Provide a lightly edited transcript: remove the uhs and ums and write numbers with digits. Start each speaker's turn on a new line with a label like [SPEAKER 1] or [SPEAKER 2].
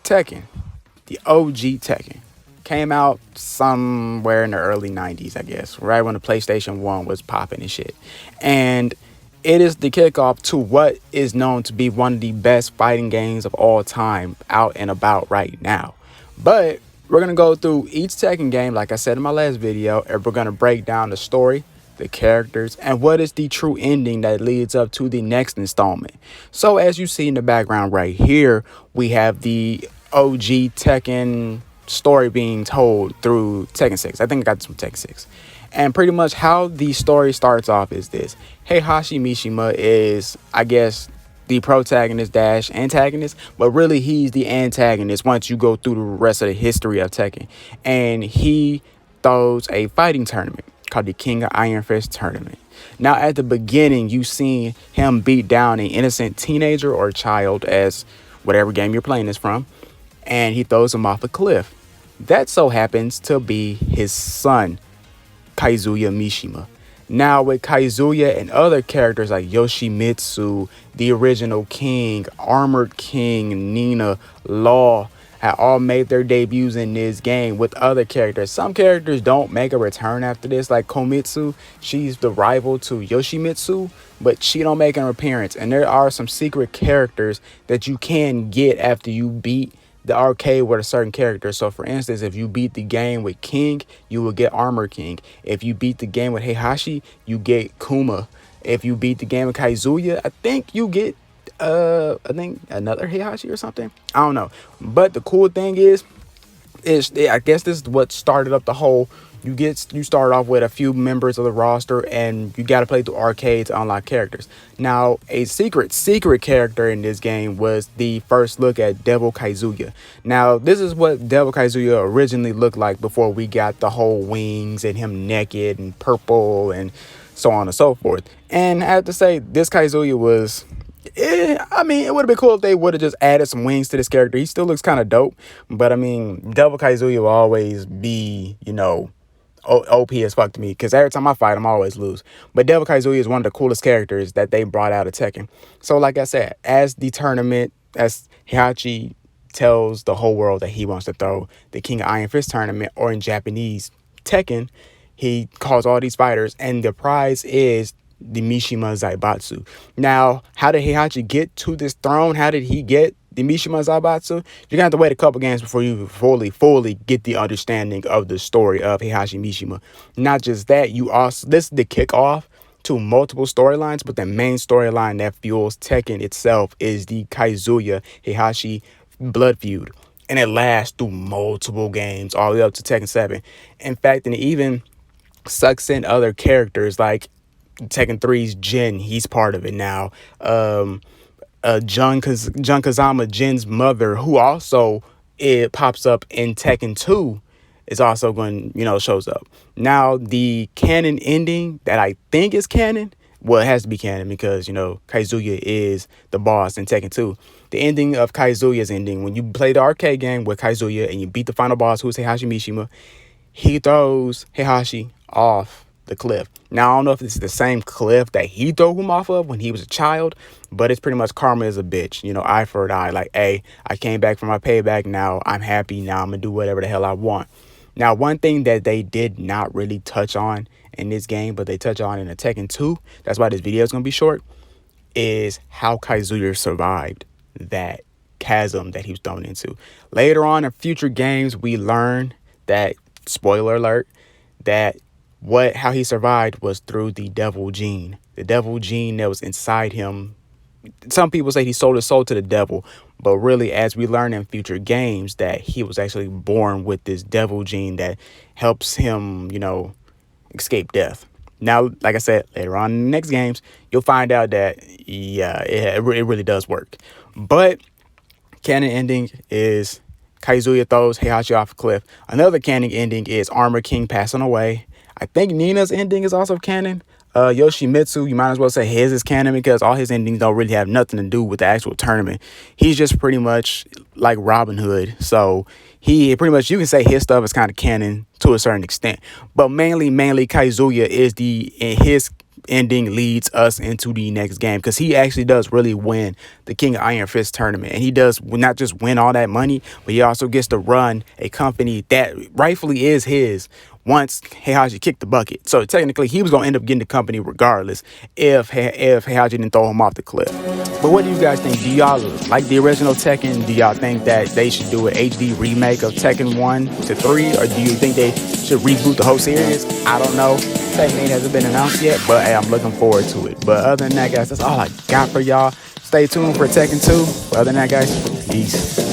[SPEAKER 1] Tekken, the OG Tekken, came out somewhere in the early 90s, I guess, right when the PlayStation 1 was popping and shit. And it is the kickoff to what is known to be one of the best fighting games of all time out and about right now. But we're going to go through each Tekken game, like I said in my last video, and we're going to break down the story, the characters, and what is the true ending that leads up to the next installment. So as you see in the background right here, we have the OG Tekken story being told through Tekken 6. I think I got this from Tekken 6. And pretty much how the story starts off is this. Heihachi Mishima is, I guess, the protagonist dash antagonist, but really he's the antagonist once you go through the rest of the history of Tekken. And he throws a fighting tournament called the King of Iron Fist tournament. Now at the beginning, you see him beat down an innocent teenager or child, as whatever game you're playing is from, and he throws him off a cliff. That so happens to be his son, Kazuya Mishima. Now with Kazuya and other characters like Yoshimitsu, the original king, Armored King, Nina, Law, have all made their debuts in this game with other characters. Some characters don't make a return after this, like Komitsu. She's the rival to Yoshimitsu, but she don't make an appearance. And there are some secret characters that you can get after you beat the arcade with a certain character. So for instance, if you beat the game with King, you will get Armor King. If you beat the game with Heihachi, you get Kuma. If you beat the game with Kazuya, I think you get I think another Heihachi or something. I don't know. But the cool thing is I guess this is what started up the whole. You start off with a few members of the roster, and you got to play through arcade to unlock characters. Now, a secret character in this game was the first look at Devil Kazuya. Now, this is what Devil Kazuya originally looked like before we got the whole wings and him naked and purple and so on and so forth. And I have to say, this Kazuya was... I mean, it would have been cool if they would have just added some wings to this character. He still looks kind of dope. But, I mean, Devil Kazuya will always be, you know, OP as fuck to me, because every time I fight him, I always lose. But Devil Kazuya is one of the coolest characters that they brought out of Tekken. So like I said, as the tournament, as Heihachi tells the whole world that he wants to throw the King of Iron Fist tournament, or in Japanese, Tekken, he calls all these fighters, and the prize is the Mishima Zaibatsu. Now, how did Heihachi get to this throne? How did he get the Mishima Zaibatsu? You're gonna have to wait a couple games before you fully get the understanding of the story of Heihachi Mishima. Not just that, this is the kickoff to multiple storylines, but the main storyline that fuels Tekken itself is the Kazuya Heihachi blood feud, and it lasts through multiple games all the way up to Tekken 7. In fact, and it even sucks in other characters like Tekken 3's Jin. He's part of it now. Jun Kazama, Jin's mother, who also it pops up in Tekken 2, is also going, shows up. Now, the canon ending that I think is canon, well, it has to be canon because, Kazuya is the boss in Tekken 2. The ending of Kazuya's ending, when you play the arcade game with Kazuya and you beat the final boss, who's Heihachi Mishima, he throws Heihachi off the cliff. Now, I don't know if this is the same cliff that he threw him off of when he was a child, but it's pretty much karma is a bitch, eye for an eye. Like, hey, I came back for my payback. Now I'm happy. Now I'm gonna do whatever the hell I want. Now, one thing that they did not really touch on in this game, but they touch on in a Tekken 2, that's why this video is gonna be short, is how Kazuya survived that chasm that he was thrown into. Later on in future games, we learn that, spoiler alert, that how he survived was through the devil gene. The devil gene that was inside him. Some people say he sold his soul to the devil, but really, as we learn in future games, that he was actually born with this devil gene that helps him, escape death. Now, like I said, later on in the next games, you'll find out that, yeah, it really does work. But canon ending is Kazuya throws Heihachi off a cliff. Another canon ending is Armor King passing away. I think Nina's ending is also canon. Yoshimitsu, you might as well say his is canon because all his endings don't really have nothing to do with the actual tournament. He's just pretty much like Robin Hood. So he pretty much, you can say his stuff is kind of canon to a certain extent. But mainly Kazuya is his ending leads us into the next game, because he actually does really win the King of Iron Fist tournament, and he does not just win all that money, but he also gets to run a company that rightfully is his once Heihachi kicked the bucket. So technically he was going to end up getting the company regardless if Heihachi didn't throw him off the cliff. But what do you guys think? Do y'all like the original Tekken? Do y'all think that they should do an HD remake of Tekken 1 to 3? Or do you think they should reboot the whole series? I don't know. Tekken 8 hasn't been announced yet, but hey, I'm looking forward to it. But other than that, guys, that's all I got for y'all. Stay tuned for Tekken 2. But other than that, guys, peace.